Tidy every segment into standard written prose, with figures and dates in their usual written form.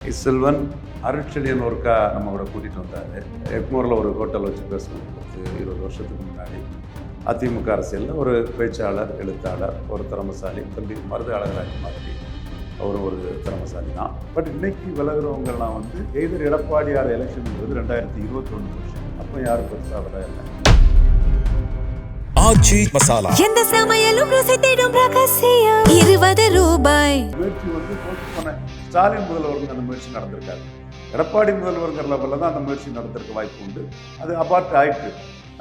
செல்வன் அருட்செழியன் ஒருக்கா நம்ம கூட கூட்டிகிட்டு வந்தார். எக்மோரில் ஒரு ஹோட்டல் வச்சு பேசணும். 20 வருஷத்துக்கு முன்னாடி அதிமுக அரசியலில் ஒரு பேச்சாளர், எழுத்தாளர், ஒரு திறமசாலி, தம்பி மருது அழகராஜ் மாதிரி அவர் ஒரு திறமசாலி தான். பட் இன்னைக்கு விலகிறவங்கெல்லாம் வந்து எய்தர் எடப்பாடியார் எலெக்ஷன்ங்கிறது 2021 வருஷம். அப்போ யாரும் பெருசாக வில இல்லை. ஆச்சி மசாலா எந்த சமையலும் ருசி தேடும் ரகசியம் 20 ரூபாய். முயற்சி வந்து போட்டு போன ஸ்டாலின் முதல்வருக்கு அந்த முயற்சி நடந்திருக்காரு. எடப்பாடி முதல்வருங்கிற லெவலில் தான் அந்த முயற்சி நடந்திருக்க வாய்ப்பு உண்டு. அது அபார்ட் ஆயிட்டு.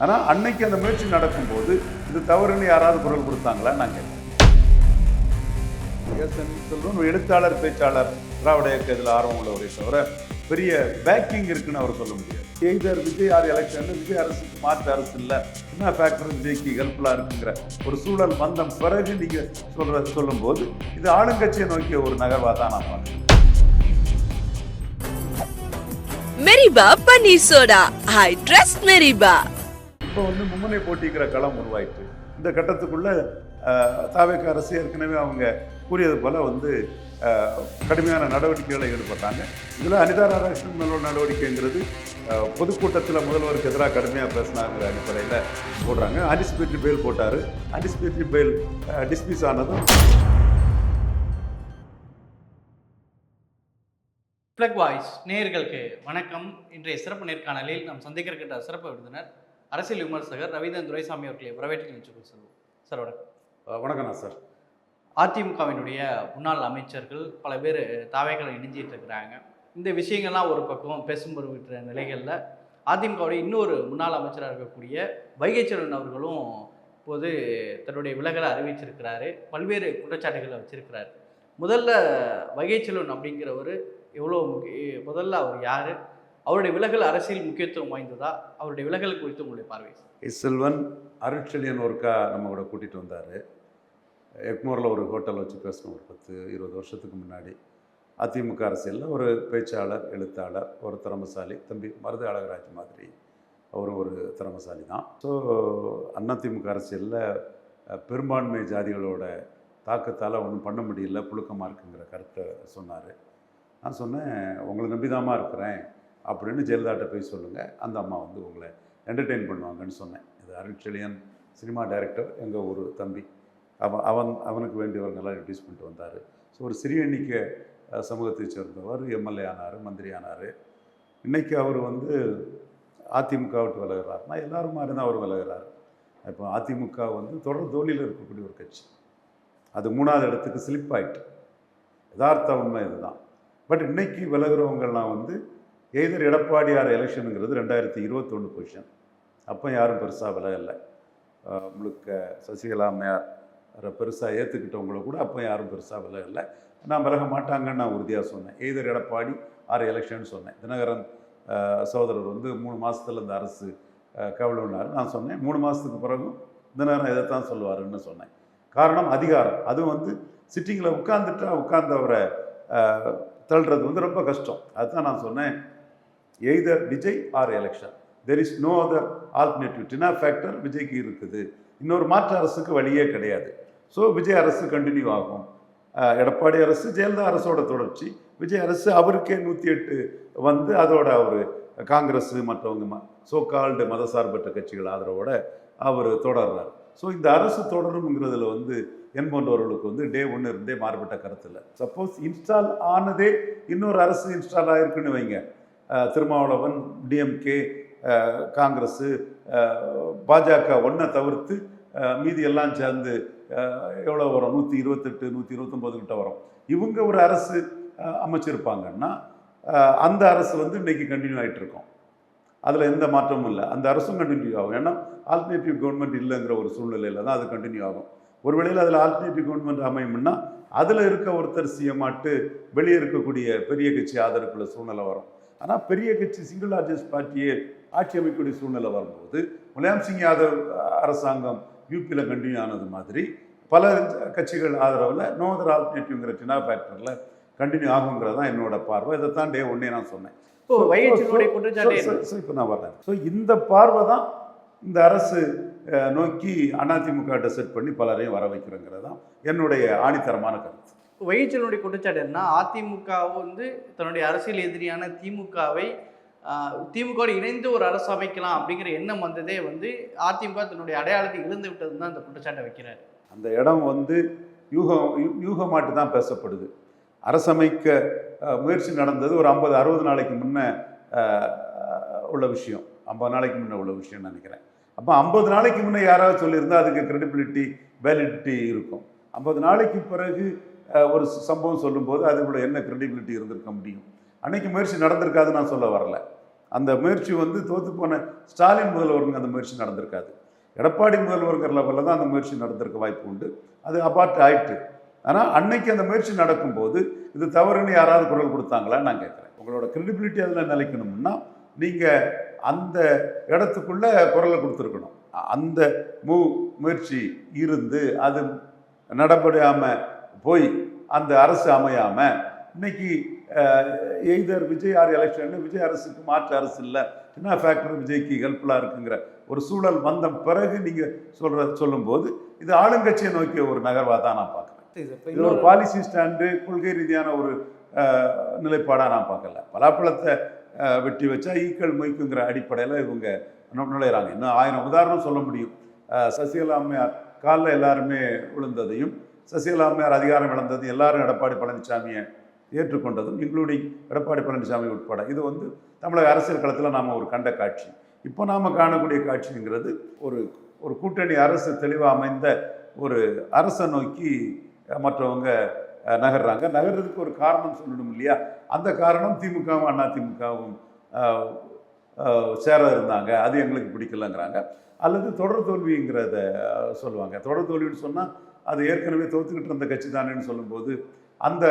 ஆனால் அன்னைக்கு அந்த முயற்சி நடக்கும்போது இது தவறுன்னு யாராவது குரல் கொடுத்தாங்களா நான் கேட்குறேன். செல்வன் ஒரு எழுத்தாளர், பேச்சாளர், திராவிட இயக்க இதில் ஆர்வம் உள்ளவரை தவிர பெரிய பேக்கிங் இருக்குன்னு அவர் சொல்ல முடியாது. Either Vijay or election, Vijay அரசுக்கு மாற்று அரசு இல்லை, என்ன ஃபேக்டர் விஜய்க்கு ஹெல்ப்ஃபுல்லாக இருக்குங்கிற ஒரு சூழல் வந்த பிறகு நீங்கள் சொல்லும்போது இது ஆளுங்கட்சியை நோக்கிய ஒரு நகர்வாக தான் நான் பார்க்குறேன். மெரிபா பன்னீர் சோடா, ஐ ட்ரஸ்ட் மெரிபா. இப்போ வந்து மும்முனை போட்டிக்கிற களம் உருவாயிட்டு இந்த கட்டத்துக்குள்ள தாவேக அரசு ஏற்கனவே அவங்க கூறியது போல வந்து கடுமையான நடவடிக்கைகளை ஈடுபட்டாங்க. இதில் அனிதா ராதாகிருஷ்ணன் மேலோட நடவடிக்கைங்கிறது பொதுக்கூட்டத்தில் முதல்வருக்கு எதிராக கடுமையாக பேசினாங்கிற அடிப்படையில் போடுறாங்க. ஆன்டிசிபேட்டரி பெயில் போட்டார். ஆன்டிசிபேட்டரி பெயில் டிஸ்மிஸ் ஆனதும் பிளக் வாய்ஸ் நேயர்களுக்கு வணக்கம். இன்றைய சிறப்பு நேர்காணலில் நாம் சந்திக்கிற சிறப்பு விருந்தினர் அரசியல் விமர்சகர் ரவீந்திரன் துரைசாமி அவர்களை வரவேற்று நிகழ்ச்சிக்கு செல்வோம். சார் வணக்கம். வணக்கம்ண்ணா சார். அதிமுகவினுடைய முன்னாள் அமைச்சர்கள் பல பேர் தாவேக்களை இணைஞ்சிட்டு இருக்கிறாங்க. இந்த விஷயங்கள்லாம் ஒரு பக்கம் பேசும்பொருகிற நிலைகளில் அதிமுகவுடைய இன்னொரு முன்னாள் அமைச்சராக இருக்கக்கூடிய வைகை செல்வன் அவர்களும் இப்போது தன்னுடைய விலகலை அறிவிச்சிருக்கிறாரு. பல்வேறு குற்றச்சாட்டுகளை வச்சிருக்கிறாரு. முதல்ல வைகை செல்வன் அப்படிங்கிறவர் எவ்வளோ முதல்ல அவர் யார், அவருடைய விலகல் அரசியல் முக்கியத்துவம் வாய்ந்ததா, அவருடைய விலகல் குறித்து உங்களுடைய பார்வை? செல்வன் அருட்செழியன் ஒருக்கா நம்ம கூட கூட்டிகிட்டு வந்தார். எக்மோரில் ஒரு ஹோட்டல் வச்சு பேசணும். ஒரு 10-20 வருஷத்துக்கு முன்னாடி அதிமுக அரசியலில் ஒரு பேச்சாளர், எழுத்தாளர், ஒரு திறமசாலி, தம்பி மருது அழகராஜ் மாதிரி அவரும் ஒரு திறமசாலி தான். ஸோ அதிமுக அரசியலில் பெரும்பான்மை ஜாதிகளோட தாக்கத்தால் ஒன்றும் பண்ண முடியல, புழுக்கமாக இருக்குங்கிற கருத்தை சொன்னார். நான் சொன்னேன், உங்களை நம்பிதாமா இருக்கிறேன் அப்படின்னு ஜெயலலிதாட்ட போய் சொல்லுங்கள், அந்த அம்மா வந்து உங்களை என்டர்டெயின் பண்ணுவாங்கன்னு சொன்னேன். இது அருட்செழியன் சினிமா டைரக்டர், எங்கள் ஒரு தம்பி. அவனுக்கு வேண்டியவர்களெல்லாம் இன்ட்ரடியூஸ் பண்ணிட்டு வந்தார். ஸோ ஒரு சிறிய எண்ணிக்கை சமூகத்தை சேர்ந்தவர், எம்எல்ஏ ஆனார், மந்திரி ஆனார். இன்றைக்கி அவர் வந்து அதிமுக விட்டு விலகிறாருனா எல்லோரும் மாதிரி தான் அவர் விலகிறார். இப்போ அதிமுக வந்து தொடர் தோல்வியில் இருக்கக்கூடிய ஒரு கட்சி. அது 3வது இடத்துக்கு ஸ்லிப் ஆகிட்டு. யதார்த்த உண்மை இதுதான். பட் இன்றைக்கி விலகிறவங்கள்லாம் வந்து எய்தர் எடப்பாடியார் எலெக்ஷனுங்கிறது 2021 பொசிஷன். அப்போ யாரும் பெருசாக விலகலை. முழுக்க சசிகலா அம்மையார் பெருசாக ஏற்றுக்கிட்டவங்கள கூட அப்போ யாரும் பெருசாக விலகலை. நான் விலக மாட்டாங்கன்னு நான் உறுதியாக சொன்னேன். எய்தர் எடப்பாடி ஆர் எலெக்ஷன் சொன்னேன். தினகரன் சகோதரர் வந்து 3 மாதத்தில் இந்த அரசு கவலைன்னார். நான் சொன்னேன் 3 மாதத்துக்கு பிறகும் தினகரன் இதைத்தான் சொல்லுவாருன்னு சொன்னேன். காரணம் அதிகாரம். அதுவும் வந்து சிட்டிங்கில் உட்கார்ந்தவரை தள்ளுறது வந்து ரொம்ப கஷ்டம். அதுதான் நான் சொன்னேன், either Vijay or election, there is no other alternative. TINA factor விஜய்க்கு இருக்குது. இன்னொரு மாற்று அரசுக்கு வழியே கிடையாது. ஸோ விஜய் அரசு கண்டினியூ ஆகும். எடப்பாடி அரசு ஜெயலலிதா அரசோட தொடர்ச்சி. விஜய் அரசு அவருக்கே 108 வந்து அதோட அவர் காங்கிரஸ் மற்றவங்க சோகால்டு மதசார்பற்ற கட்சிகள் ஆதரவோட அவர் தொடர்றார். ஸோ இந்த அரசு தொடருங்கிறதுல வந்து என் போன்றவர்களுக்கு வந்து டே 1 இருந்தே மாறுபட்ட கருத்து இல்லை. சப்போஸ் இன்ஸ்டால் ஆனதே இன்னொரு அரசு இன்ஸ்டால் ஆகிருக்குன்னு வைங்க, திருமாவளவன், டிஎம்கே, காங்கிரஸ், பாஜக ஒன்றை தவிர்த்து மீதி எல்லாம் சேர்ந்து எவ்வளோ வரும், 128 129 கிட்ட வரும். இவங்க ஒரு அரசு அமைச்சிருப்பாங்கன்னா அந்த அரசு வந்து இன்றைக்கி கண்டினியூ ஆகிட்டு இருக்கோம். அதில் எந்த மாற்றமும் இல்லை. அந்த அரசும் கண்டினியூ ஆகும். ஏன்னா ஆல்டர்னேட்டிவ் கவர்மெண்ட் இல்லைங்கிற ஒரு சூழ்நிலையில் தான் அது கண்டினியூ ஆகும். ஒரு வேளையில் அதில் ஆல்டர்னேட்டிவ் கவர்மெண்ட் அமையும்னா அதில் இருக்க ஒருத்தர் சிஎம்மாட்டு வெளியே இருக்கக்கூடிய பெரிய கட்சி ஆதரவுக்குள்ள சூழ்நிலை வரும். ஆனால் பெரிய கட்சி சிங்கிள் லார்ஜஸ்ட் பார்ட்டியே ஆட்சி அமைக்கக்கூடிய சூழ்நிலை வரும்போது முலாயம் சிங் யாதவ் அரசாங்கம் யூபியில் கண்டினியூ ஆனது மாதிரி பல கட்சிகள் ஆதரவில் நோ அதர் ஆல்டர்னேட்டிவ்ங்கிற டினா ஃபேக்டரில் கண்டினியூ ஆகுங்கிறதான் என்னோட பார்வை. இதைத்தான் டே 1 நான் சொன்னேன். இப்போ நான் வரேன். ஸோ இந்த பார்வை தான் இந்த அரசு நோக்கி அதிமுக செட் பண்ணி பலரையும் வர வைக்கிறேங்கிறது தான் என்னுடைய ஆணித்தரமான கருத்து. வைகை குற்றச்சாட்டு என்ன, அதிமுக வந்து தன்னுடைய அரசியல் எதிரியான திமுகவை திமுகவோடு இணைந்து ஒரு அரசு அமைக்கலாம் அப்படிங்கிற எண்ணம் வந்ததே வந்து அதிமுக தன்னுடைய அடையாளத்தை இழந்து விட்டதுன்னு தான் அந்த குற்றச்சாட்டை வைக்கிறார். அந்த இடம் வந்து யூகமாட்டு தான் பேசப்படுது. அரசமைக்க முயற்சி நடந்தது ஒரு 50-60 நாளைக்கு முன்னே உள்ள விஷயம், 50 நாளைக்கு முன்னே உள்ள விஷயம் நினைக்கிறேன். அப்போ 50 நாளைக்கு முன்னே யாராவது சொல்லியிருந்தால் அதுக்கு கிரெடிபிலிட்டி வேலிடிட்டி இருக்கும். 50 நாளைக்கு பிறகு ஒரு சம்பவம் சொல்லும்போது அதுக்குள்ள என்ன கிரெடிபிலிட்டி இருந்திருக்க முடியும்? அன்னைக்கு முயற்சி நடந்திருக்காது நான் சொல்ல வரல. அந்த முயற்சி வந்து தோற்று போன ஸ்டாலின் முதல்வருங்க அந்த முயற்சி நடந்திருக்காது. எடப்பாடி முதல்வருங்கிற லெவலில் தான் அந்த முயற்சி நடந்திருக்க வாய்ப்பு உண்டு. அது அபார்ட் ஆயிட்டு. ஆனால் அன்னைக்கு அந்த முயற்சி நடக்கும்போது இது தவறுன்னு யாராவது குரல் கொடுத்தாங்களான்னு நான் கேட்குறேன். உங்களோட கிரெடிபிலிட்டி அதில் நிலைக்கணும்னா நீங்கள் அந்த இடத்துக்குள்ள குரலை கொடுத்துருக்கணும். அந்த முயற்சி இருந்து அது நடபடியாமல் போய் அந்த அரசு அமையாமல் இன்னைக்கு either Vijay or election, Vijay அரசுக்கு மாற்று அரசு இல்லை, என்ன ஃபேக்டர் விஜய்க்கு ஹெல்ப்ஃபுல்லாக இருக்குங்கிற ஒரு சூழல் வந்த பிறகு நீங்கள் சொல்லும்போது இது ஆளுங்கட்சியை நோக்கிய ஒரு நகர்வாக தான் நான் பார்க்குறேன். இது ஒரு பாலிசி ஸ்டாண்டு, கொள்கை ரீதியான ஒரு நிலைப்பாடாக நான் பார்க்கல. பலாப்பழத்தை வெட்டி வச்சா ஈக்கள் மொய்க்குங்கிற அடிப்படையில் இவங்க நுழையிறாங்க. இன்னும் 1000 உதாரணம் சொல்ல முடியும். சசிகலா அம்மையார் காலில் எல்லாருமே விழுந்ததையும், சசிகலா அம்மையார் அதிகாரம் இழந்தது எல்லாரும் எடப்பாடி பழனிசாமியை ஏற்றுக்கொண்டதும், இன்க்ளூடிங் எடப்பாடி பழனிசாமி உட்பட, இது வந்து தமிழக அரசியல் களத்தில் நாம் ஒரு கண்ட காட்சி. இப்போ நாம் காணக்கூடிய காட்சிங்கிறது ஒரு கூட்டணி அரசு தெளிவாக அமைந்த ஒரு அரசை நோக்கி மற்றவங்க நகர்றாங்க. நகர்றதுக்கு ஒரு காரணம் சொல்லணும் இல்லையா? அந்த காரணம் திமுகவும் அதிமுகவும் சேர இருந்தாங்க, அது எங்களுக்கு பிடிக்கலங்கிறாங்க. அல்லது தொடர் தோல்விங்கிறத சொல்லுவாங்க. தொடர் தோல்வின்னு சொன்னால் அது ஏற்கனவே தோற்றுக்கிட்டு இருந்த கட்சி தானேன்னு சொல்லும்போது அந்த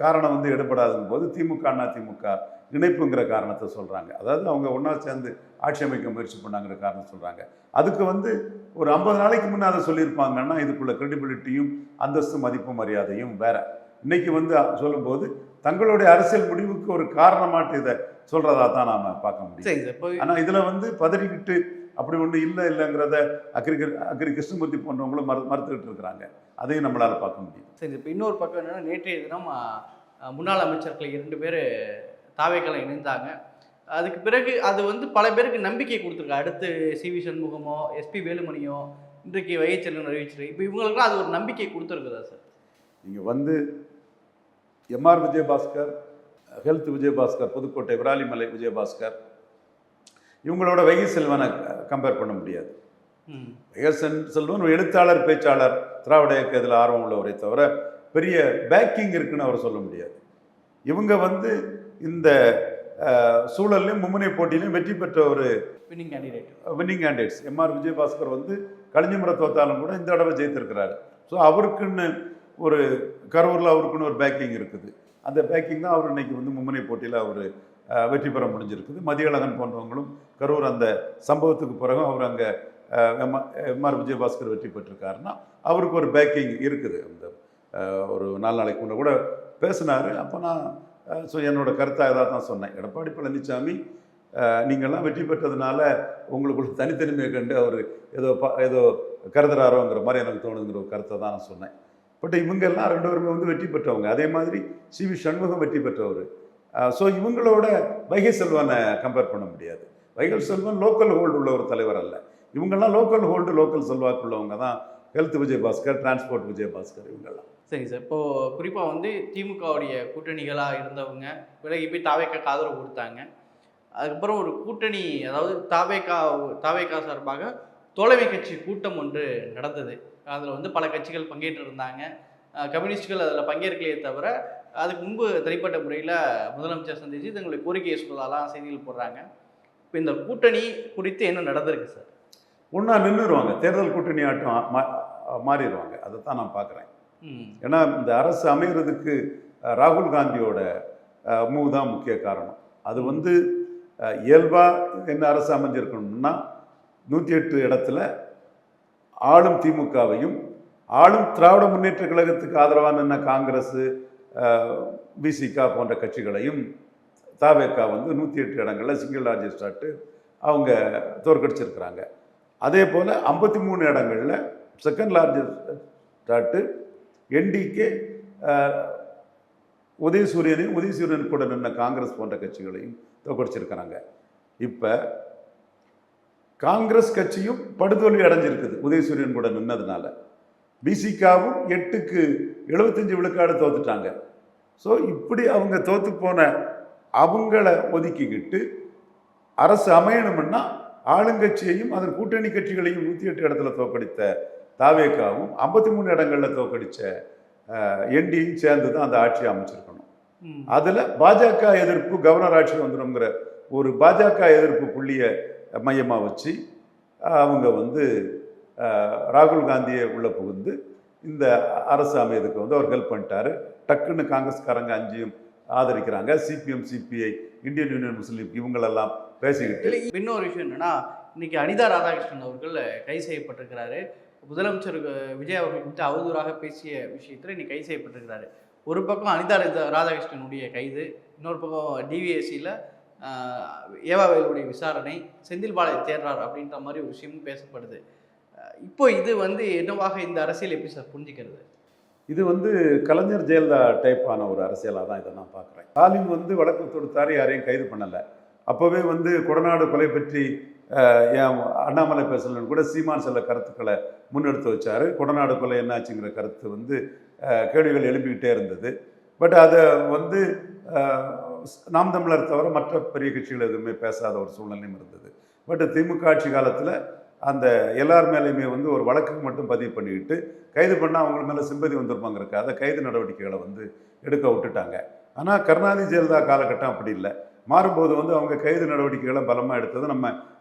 காரணம் வந்து எடுபடாதுங்கும் போது திமுக அதிமுக இணைப்புங்கிற காரணத்தை சொல்கிறாங்க. அதாவது அவங்க ஒன்றா சேர்ந்து ஆட்சி அமைக்க முயற்சி பண்ணாங்கிற காரணம் சொல்கிறாங்க. அதுக்கு வந்து ஒரு 50 நாளைக்கு முன்னே அதை சொல்லியிருப்பாங்கன்னா இதுக்குள்ள கிரெடிபிலிட்டியும் அந்தஸ்து மதிப்பு மரியாதையும் வேற. இன்னைக்கு வந்து சொல்லும்போது தங்களுடைய அரசியல் முடிவுக்கு ஒரு காரணமாட்டு இதை சொல்கிறதா தான் நாம் பார்க்க முடியும். ஆனால் இதில் வந்து பதறிக்கிட்டு அப்படி ஒன்று இல்லைங்கிறத அக்ரி கிருஷ்ணமூர்த்தி போன்றவங்களும் மறுத்துக்கிட்டு இருக்கிறாங்க. அதையும் நம்மளால் பார்க்க முடியும். சரி, இப்போ இன்னொரு பக்கம் என்னென்னா, நேற்றைய தினம் முன்னாள் அமைச்சர்கள் 2 பேர் தாவேக்களை இணைந்தாங்க. அதுக்கு பிறகு அது வந்து பல பேருக்கு நம்பிக்கை கொடுத்துருக்கு. அடுத்து சிவி சண்முகமோ எஸ்பி வேலுமணியோ இன்றைக்கு வைகை செல்வன் அறிவிச்சிருக்கு. இப்போ இவங்களுக்குலாம் அது ஒரு நம்பிக்கை கொடுத்துருக்குதா சார்? நீங்கள் வந்து எம்ஆர் விஜயபாஸ்கர், ஹெல்த் விஜயபாஸ்கர், புதுக்கோட்டை விராலிமலை விஜயபாஸ்கர், இவங்களோட வைகை செல்வனை கம்பேர் பண்ண முடியாது. வைகை செல்வன் ஒரு எழுத்தாளர், பேச்சாளர், திராவிட இயக்க இதில் ஆர்வம் உள்ளவரை தவிர பெரிய பேக்கிங் இருக்குன்னு அவர் சொல்ல முடியாது. இவங்க வந்து இந்த சூழல்லையும் மும்முனை போட்டியிலையும் வெற்றி பெற்ற ஒரு வின்னிங் கேண்டிடேட்ஸ். எம்ஆர் விஜயபாஸ்கர் வந்து கலிஞ்சமுறை தோத்தாலும் கூட இந்த தடவை ஜெயித்திருக்கிறாரு. ஸோ அவருக்குன்னு ஒரு கரூரில் அவருக்குன்னு ஒரு பேக்கிங் இருக்குது. அந்த பேக்கிங் தான் அவர் இன்னைக்கு வந்து மும்முனை போட்டியில் அவர் வெற்றி பெற முடிஞ்சிருக்குது. மதியழகன் போன்றவங்களும் கரூர் அந்த சம்பவத்துக்கு பிறகு அவர் அங்கே எம்ஆர் விஜயபாஸ்கர் வெற்றி பெற்றிருக்காருன்னா அவருக்கு ஒரு பேக்கிங் இருக்குது. அந்த ஒரு 4 நாளைக்கு முன்னே கூட பேசினார். அப்போ நான் என்னோட கருத்தாக இதாக தான் சொன்னேன். எடப்பாடி பழனிசாமி நீங்கள்லாம் வெற்றி பெற்றதுனால உங்களுக்குள்ள தனித்தனிமையை கண்டு அவர் ஏதோ கருதுறாரோங்கிற மாதிரி எனக்கு தோணுங்கிற ஒரு கருத்தை தான் நான் சொன்னேன். பட் இவங்கெல்லாம் 2 பேருமே வந்து வெற்றி பெற்றவங்க. அதே மாதிரி சிவி சண்முகம் வெற்றி பெற்றவர். ஸோ இவங்களோட வைகை செல்வனை கம்பேர் பண்ண முடியாது. வைகை செல்வன் லோக்கல் ஹோல்டு உள்ள ஒரு தலைவர் அல்ல. இவங்கெல்லாம் லோக்கல் ஹோல்டு, லோக்கல் செல்வாக்குள்ளவங்க தான் ஹெல்த் விஜயபாஸ்கர், டிரான்ஸ்போர்ட் விஜயபாஸ்கர் இவங்கெல்லாம். சரி சார், இப்போது குறிப்பாக வந்து திமுகவுடைய கூட்டணிகளாக இருந்தவங்க விலகி போய் தாவேக்காக்கு ஆதரவு கொடுத்தாங்க. அதுக்கப்புறம் ஒரு கூட்டணி, அதாவது தாவேக்கா சார்பாக தோழமை கட்சி கூட்டம் ஒன்று நடந்தது. அதில் வந்து பல கட்சிகள் பங்கேற்று இருந்தாங்க. கம்யூனிஸ்டுகள் அதில் பங்கேற்கலையே தவிர அதுக்கு முன்பு தனிப்பட்ட முறையில் முதலமைச்சர் சந்தித்து தங்களுடைய கோரிக்கையை சொல்லலாம் செய்திகள் போடுறாங்க. இப்போ இந்த கூட்டணி குறித்து என்ன நடந்திருக்கு சார்? ஒன்றா நின்றுடுவாங்க, தேர்தல் கூட்டணி ஆட்டம் மாறிடுவாங்க. அதை தான் நான் பார்க்குறேன். ஏன்னா இந்த அரசு அமைகிறதுக்கு ராகுல் காந்தியோட மூவ் தான் முக்கிய காரணம். அது வந்து இயல்பாக என்ன அரசு அமைஞ்சிருக்கணும்னா 108 இடத்துல ஆளும் திமுகவையும் ஆளும் திராவிட முன்னேற்ற கழகத்துக்கு ஆதரவான என்ன காங்கிரஸ், பிசிக போன்ற கட்சிகளையும் தாவேக்கா வந்து 108 இடங்களில் சிங்கிள் லார்ஜஸ்டாட்டு அவங்க தோற்கடிச்சிருக்கிறாங்க. அதே போல் 53 இடங்களில் செகண்ட் லார்ஜஸ்டாட்டு என்டிகே உதயசூரியனையும் உதயசூரியன் கூட நின்ன காங்கிரஸ் போன்ற கட்சிகளையும் தோற்கடிச்சிருக்கிறாங்க. இப்போ காங்கிரஸ் கட்சியும் படுதோல்வி அடைஞ்சிருக்குது உதயசூரியன் கூட நின்னதுனால. பிசிகாவும் 8க்கு 75 விழுக்காடு தோத்துட்டாங்க. ஸோ இப்படி அவங்க தோத்து போன அவங்கள ஒதுக்கிக்கிட்டு அரசு அமையணும்னா ஆளுங்கட்சியையும் அதன் கூட்டணி கட்சிகளையும் 108 இடத்துல தோற்கடித்த தாவேகாவும் 53 இடங்களில் தோற்கடித்த என்டியும் சேர்ந்து தான் அந்த ஆட்சியை அமைச்சிருக்கணும். அதில் பாஜக எதிர்ப்பு கவர்னர் ஆட்சி வந்துடும்ங்கிற ஒரு பாஜக எதிர்ப்பு புள்ளியை மையமாக வச்சு அவங்க வந்து ராகுல் காந்தியை உள்ள புகுந்து இந்த அரசு அமையதுக்கு வந்து அவர் ஹெல்ப் பண்ணிட்டாரு. டக்குன்னு காங்கிரஸ்காரங்க 5 ஆதரிக்கிறாங்க. சிபிஎம், சிபிஐ, இந்தியன் யூனியன் முஸ்லீம் இவங்களெல்லாம் பேசிக்கிட்டு. இன்னொரு விஷயம் என்னன்னா, இன்னைக்கு அனிதா ராதாகிருஷ்ணன் அவர்கள் கைது செய்யப்பட்டிருக்கிறாரு. முதலமைச்சர் விஜய் அவர்கள் குறித்து அவதூறாக பேசிய விஷயத்தில் இன்னைக்கு கைது செய்யப்பட்டிருக்கிறாரு. ஒரு பக்கம் அனிதா ராதாகிருஷ்ணனுடைய கைது, இன்னொரு பக்கம் டிவிஎஸ்சியில் ஏவாவேலுடைய விசாரணை, செந்தில் பாலாஜி தேர்றார் அப்படின்ற மாதிரி ஒரு விஷயமும் பேசப்படுது. இப்போ இது வந்து என்னவாக இந்த அரசியல் எப்படி சார் புரிஞ்சுக்கிறது? இது வந்து கலைஞர் ஜெயலலிதா டைப்பான ஒரு அரசியலாக தான் இதை நான் பார்க்குறேன். ஸ்டாலின் வந்து வழக்கு தொடுத்தாரு, யாரையும் கைது பண்ணலை. அப்போவே வந்து கொடநாடு கொலை பற்றி ஏன் அண்ணாமலை பேசலன்னு கூட சீமான் சில கருத்துக்களை முன்னெடுத்து வச்சார். கொடநாடு கொலை என்னாச்சுங்கிற கருத்து வந்து கேள்விகள் எழுப்பிக்கிட்டே இருந்தது. பட் அதை வந்து நாம் தமிழர் தவிர மற்ற பெரிய கட்சிகள் எதுவுமே பேசாத ஒரு சூழ்நிலையும் இருந்தது. பட் திமுக ஆட்சி காலத்தில் அந்த எல்லார் மேலேயுமே வந்து ஒரு வழக்குக்கு மட்டும் பதிவு பண்ணிக்கிட்டு கைது பண்ணால் அவங்க மேலே சிம்பதி வந்திருப்பாங்கிறக்காக கைது நடவடிக்கைகளை வந்து எடுக்க விட்டுட்டாங்க. ஆனால் கருணாநிதி ஜெயலலிதா காலகட்டம் அப்படி இல்லை. மாறும்போது வந்து அவங்க கைது நடவடிக்கைகளை பலமாக எடுத்தது நம்ம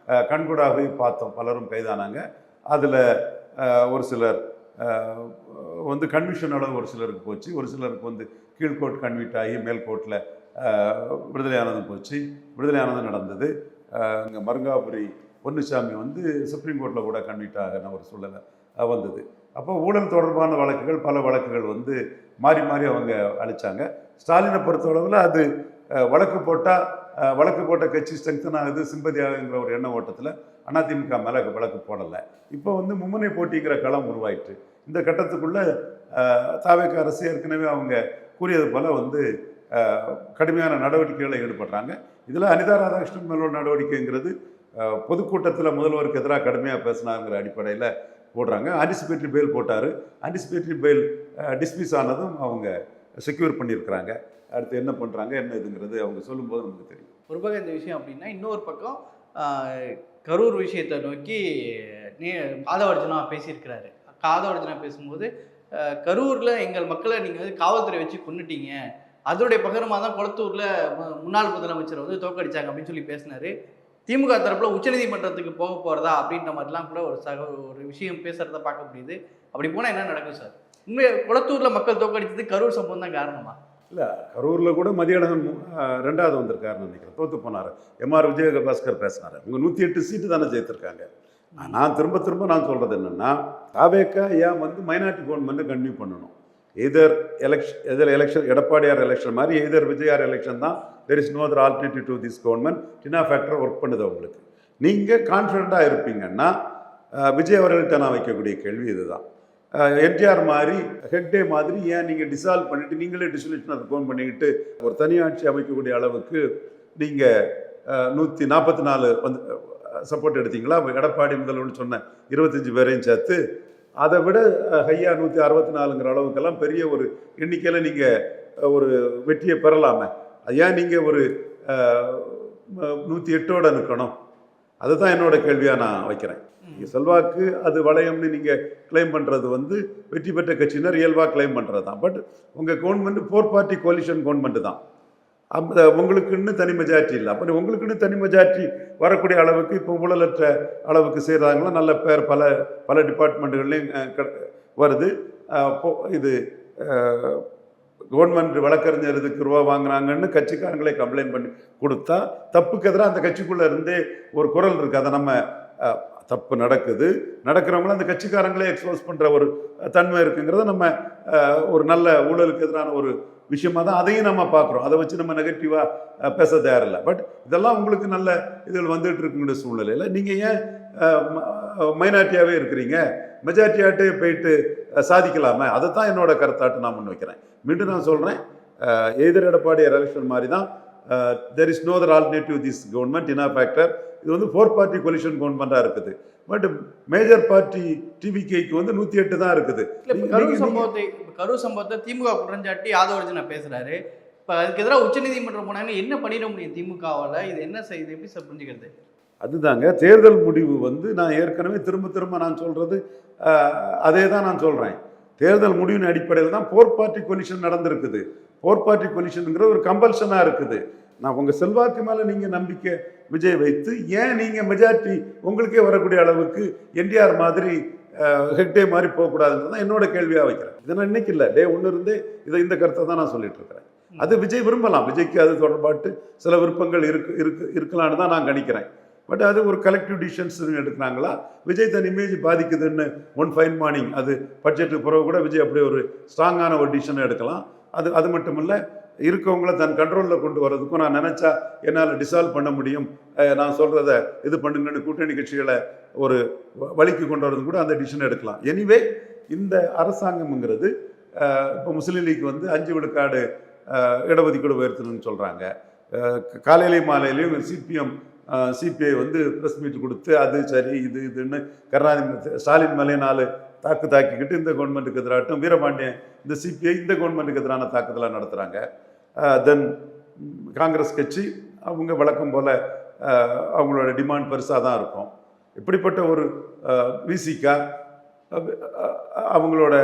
கண்கூடாகவே பார்த்தோம். பலரும் கைதானாங்க. அதில் ஒரு சிலர் வந்து கன்விஷன் அளவு ஒரு சிலருக்கு போச்சு, ஒரு சிலருக்கு வந்து கீழ்கோர்ட் கன்விட் ஆகி மேல்கோர்ட்டில் விடுதலையானதும் போச்சு. விடுதலையானதும் நடந்தது. இங்கே மருங்காபுரி பொன்னுசாமி வந்து சுப்ரீம் கோர்ட்டில் கூட கன்விட் ஆகின ஒரு சூழ்நிலை வந்தது. அப்போ ஊழல் தொடர்பான வழக்குகள், பல வழக்குகள் வந்து மாறி மாறி அவங்க அளித்தாங்க. ஸ்டாலினை பொறுத்தளவில் அது வழக்கு போட்ட கட்சி ஸ்ட்ரெங்தன் ஆகுது, சிம்பதி ஆகுங்கிற ஒரு எண்ண ஓட்டத்தில் அதிமுக மேலே வழக்கு போடலை. இப்போ வந்து மும்முனை போட்டிங்கிற களம் உருவாயிட்டு இந்த கட்டத்துக்குள்ளே தாவேக அரசு ஏற்கனவே அவங்க கூறியது போல் வந்து கடுமையான நடவடிக்கைகளை ஈடுபடுறாங்க. இதில் அனிதா ராதாகிருஷ்ணன் மேலோட நடவடிக்கைங்கிறது பொதுக்கூட்டத்தில் முதல்வருக்கு எதிராக கடுமையாக பேசினாங்கிற அடிப்படையில் போடுறாங்க. ஆன்டிசிபேட்டரி பெயில் போட்டார். ஆன்டிசிபேட்டரி பெயில் டிஸ்மிஸ் ஆனதும் அவங்க செக்யூர் பண்ணியிருக்கிறாங்க. அடுத்து என்ன பண்ணுறாங்க என்ன இதுங்கிறது அவங்க சொல்லும்போது நமக்கு தெரியும். ஒரு பக்கம் இந்த விஷயம் அப்படின்னா, இன்னொரு பக்கம் கரூர் விஷயத்தை நோக்கி ஆதவர்ஜுனா பேசியிருக்கிறாரு. ஆதவர்ஜுனா பேசும்போது கரூரில் எங்கள் மக்களை நீங்கள் வந்து காவல்துறை வச்சு கொண்டுட்டீங்க, அதோடைய பகரமாக தான் குளத்தூரில் முன்னாள் முதலமைச்சர் வந்து தோக்கடிச்சாங்க அப்படின்னு சொல்லி பேசினார். திமுக தரப்பில் உச்சநீதிமன்றத்துக்கு போக போகிறதா அப்படின்ற மாதிரிலாம் கூட ஒரு விஷயம் பேசுகிறத பார்க்க முடியுது. அப்படி போனால் என்ன நடக்கும் சார்? உண்மையாக குளத்தூரில் மக்கள் தோக்கடிச்சது கரூர் சம்பவம் தான் காரணமா? இல்லை, கரூரில் கூட மதியானம் 2வது வந்திருக்காருன்னு நினைக்கிறேன். தோற்று போனார். எம்ஆர் விஜயபாஸ்கர் பேசினார். அவங்க 108 சீட்டு தானே ஜெயித்திருக்காங்க. நான் திரும்ப சொல்கிறது என்னென்னா, தாவேக ஏன் வந்து மைனாரிட்டி கவர்மெண்ட்டை கன்டினியூ பண்ணணும். எதர் எலெக்ஷன் எடப்பாடியார் எலெக்ஷன் மாதிரி எதர் விஜயார் எலெக்ஷன் தான். There is no other alternative to this government. TINA factor work பண்ணுது அவங்களுக்கு. நீங்கள் கான்ஃபிடண்ட்டாக இருப்பீங்கன்னா விஜய் அவர்கள்ட்ட நான் வைக்கக்கூடிய கேள்வி இதுதான். என்டிஆர் மாதிரி ஹெக்டே மாதிரி ஏன் நீங்கள் டிசால்வ் பண்ணிவிட்டு நீங்களே டிசொல்யூஷன் அதை ஃபோன் பண்ணிக்கிட்டு ஒரு தனியாட்சி அமைக்கக்கூடிய அளவுக்கு நீங்கள் 144 வந்து சப்போர்ட் எடுத்தீங்களா? எடப்பாடி முதல்வர்னு சொன்ன 25 பேரையும் சேர்த்து அதை விட ஹையா 164ங்கிற அளவுக்கெல்லாம் பெரிய ஒரு எண்ணிக்கையில் நீங்கள் ஒரு வெற்றியை பெறலாமே. ஏன் நீங்கள் ஒரு 108ஓட நிற்கணும்? அதுதான் என்னோட கேள்வியாக நான் வைக்கிறேன். நீங்கள் செல்வாக்கு அது வளையம்னு நீங்கள் கிளைம் பண்ணுறது வந்து வெற்றி பெற்ற கட்சியினர் இயல்பாக கிளைம் பண்ணுறது தான். பட் உங்கள் கவர்மெண்ட் 4 பார்ட்டி கோலிஷன் கவர்மெண்ட்டு தான். அந்த உங்களுக்குன்னு தனி மெஜாரிட்டி இல்லை. அப்போ உங்களுக்குன்னு தனி மெஜாரிட்டி வரக்கூடிய அளவுக்கு இப்போ ஊழலற்ற அளவுக்கு செய்கிறாங்களா? நல்ல பேர் பல டிபார்ட்மெண்ட்டுகள்லையும் வருது. இது கவர்மெண்ட் வழக்கறிஞர் இதுக்கு ரூபா வாங்குறாங்கன்னு கட்சிக்காரங்களே கம்ப்ளைண்ட் பண்ணி கொடுத்தா தப்புக்கு எதிராக அந்த கட்சிக்குள்ளே இருந்தே ஒரு குரல் இருக்குது. அதை நம்ம தப்பு நடக்கிறவங்களும் அந்த கட்சிக்காரங்களே எக்ஸ்போஸ் பண்ணுற ஒரு தன்மை இருக்குங்கிறத நம்ம ஒரு நல்ல ஊழலுக்கு எதிரான ஒரு விஷயமாக தான் அதையும் நம்ம பார்க்குறோம். அதை வச்சு நம்ம நெகட்டிவாக பேச தேவையில்லை. பட் இதெல்லாம் உங்களுக்கு நல்ல இதில் வந்துட்டு இருக்குங்கிற சூழ்நிலையில் நீங்கள் ஏன் மைனாரிட்டியாகவே இருக்கிறீங்க? மெஜாரிட்டியாகிட்டே போயிட்டு சாதிக்கலாமே. அதை தான் என்னோட கருத்தாட்டு நான் முன் வைக்கிறேன். மீண்டும் நான் சொல்கிறேன், எதிர் எடப்பாடி எலெக்ஷன் மாதிரி தான். There is no other alternative this government TINA factor. இது வந்து 4 பார்ட்டி கொலிஷன் கவர்மெண்ட்டாக இருக்குது. பட் மேஜர் பார்ட்டி டிவிகேக்கு வந்து 108 தான் இருக்குது. கரூர் சம்பவத்தை திமுக குற்றஞ்சாட்டி ஆதவர்ஜுனா பேசுறாரு. இப்போ அதுக்கு எதிராக உச்சநீதிமன்றம் போனாங்கன்னா என்ன பண்ணிட முடியும் திமுகவால்? இது என்ன செய்யுது, எப்படி சார் புரிஞ்சுக்கிறது? அதுதாங்க தேர்தல் முடிவு வந்து நான் ஏற்கனவே திரும்ப திரும்ப நான் சொல்கிறது அதே தான் நான் சொல்கிறேன். தேர்தல் முடிவின் அடிப்படையில் தான் 4 பார்ட்டி கொலிஷன் நடந்திருக்குது. 4 பார்ட்டி கொலிஷனுங்கிற ஒரு கம்பல்ஷனாக இருக்குது. நான் உங்கள் செல்வாக்கு மேலே நீங்கள் நம்பிக்கை விஜய் வைத்து ஏன் நீங்கள் மெஜாரிட்டி உங்களுக்கே வரக்கூடிய அளவுக்கு என்டிஆர் மாதிரி ஹெக்டே மாதிரி போகக்கூடாதுன்றது தான் என்னோட கேள்வியாக வைக்கிறேன். இதை நான் இன்னைக்கு இல்லை, டே 1 இருந்தே இந்த கருத்தை தான் நான் சொல்லிட்டு இருக்கிறேன். அது விஜய் விரும்பலாம், விஜய்க்கு அது தொடர்பாட்டு சில விருப்பங்கள் இருக்கலான்னு தான் நான் கணிக்கிறேன். பட் அது ஒரு கலெக்டிவ் டிசிஷன்ஸ் எடுக்கிறாங்களா? விஜய் தன் இமேஜ் பாதிக்குதுன்னு ஒன் ஃபைன் மார்னிங் அது பட்ஜெட்டுக்கு பிறகு கூட விஜய் அப்படியே ஒரு ஸ்ட்ராங்கான ஒரு டிசிஷனை எடுக்கலாம். அது மட்டும் இல்லை, இருக்கவங்கள தன் கண்ட்ரோலில் கொண்டு வர்றதுக்கும் நான் நினச்சா என்னால் டிசால்வ் பண்ண முடியும், நான் சொல்கிறத இது பண்ணுங்கன்னு கூட்டணி கட்சிகளை ஒரு வழிக்கு கொண்டு வரது கூட அந்த டிசிஷன் எடுக்கலாம். எனிவே இந்த அரசாங்கம்ங்கிறது இப்போ முஸ்லீம் லீக் வந்து 5 விழுக்காடு இடஒதுக்கீடு உயர்த்தணும்னு சொல்கிறாங்க. காலையிலையும் மாலையிலையும் சிபிஐ வந்து ப்ரெஸ் மீட் கொடுத்து அது சரி இதுன்னு கருணாநிதி ஸ்டாலின் மேலே 4 தாக்கிக்கிட்டு இந்த கவர்மெண்ட்டுக்கு எதிராகட்டும், வீரபாண்டியன் இந்த சிபிஐ இந்த கவர்மெண்ட்டுக்கு எதிரான தாக்குதலாக நடத்துகிறாங்க. தென் காங்கிரஸ் கட்சி அவங்க வழக்கம் போல் அவங்களோட டிமாண்ட் பெருசாக தான் இருக்கும். இப்படிப்பட்ட ஒரு விசிகா அவங்களோட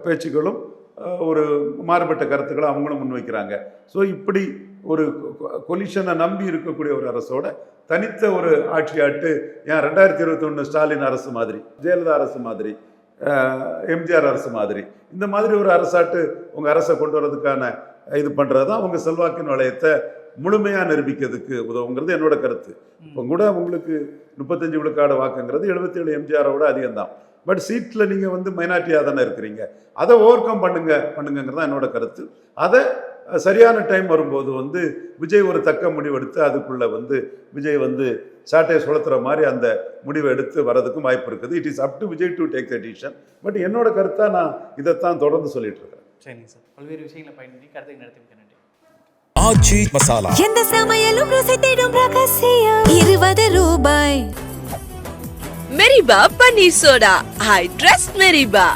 பேச்சுக்களும் ஒரு மாறுபட்ட கருத்துக்களை அவங்களும் முன்வைக்கிறாங்க. ஸோ இப்படி ஒரு கொலிஷனை நம்பி இருக்கக்கூடிய ஒரு அரசோட தனித்த ஒரு ஆட்சியாட்டு ஏன் 2021 ஸ்டாலின் அரசு மாதிரி, ஜெயலலிதா அரசு மாதிரி, எம்ஜிஆர் அரசு மாதிரி இந்த மாதிரி ஒரு அரசாட்டு உங்கள் அரசை கொண்டு வரதுக்கான இது பண்ணுறது தான் உங்கள் செல்வாக்கின் வளையத்தை முழுமையாக நிரூபிக்கிறதுக்கு உதவுங்கிறது என்னோட கருத்து. இப்போ கூட உங்களுக்கு 35 விழுக்காடு வாக்குங்கிறது 77 எம்ஜிஆரோட அதிகம்தான். பட் சீட்டில் நீங்கள் வந்து மைனாரிட்டியாக தானே இருக்கிறீங்க, அதை ஓவர் கம் பண்ணுங்கிறது தான் என்னோட கருத்து. அதை சரியான டைம் வரும்போது வந்து விஜய் ஒரு தக்க முடிவெடுத்து அதுக்குள்ளே வந்து விஜய் வந்து சாட்டையை சுழத்துற மாதிரி அந்த முடிவை எடுத்து வரதுக்கும் வாய்ப்பு இருக்குது. It is up to Vijay to take the decision. But என்னோட கருத்தாக நான் இதைத்தான் தொடர்ந்து சொல்லிட்டு இருக்கிறேன். சரிங்க சார், பல்வேறு விஷயங்களை பயன்படுத்தி கருத்தை நடத்தி நன்றி. ஆச்சி மசாலா எந்த சமையலும் ருசி தேடும் ரகசியம் 20 ரூபாய். மெரிபா பன்னீர் சோடா. I trust மெரிபா.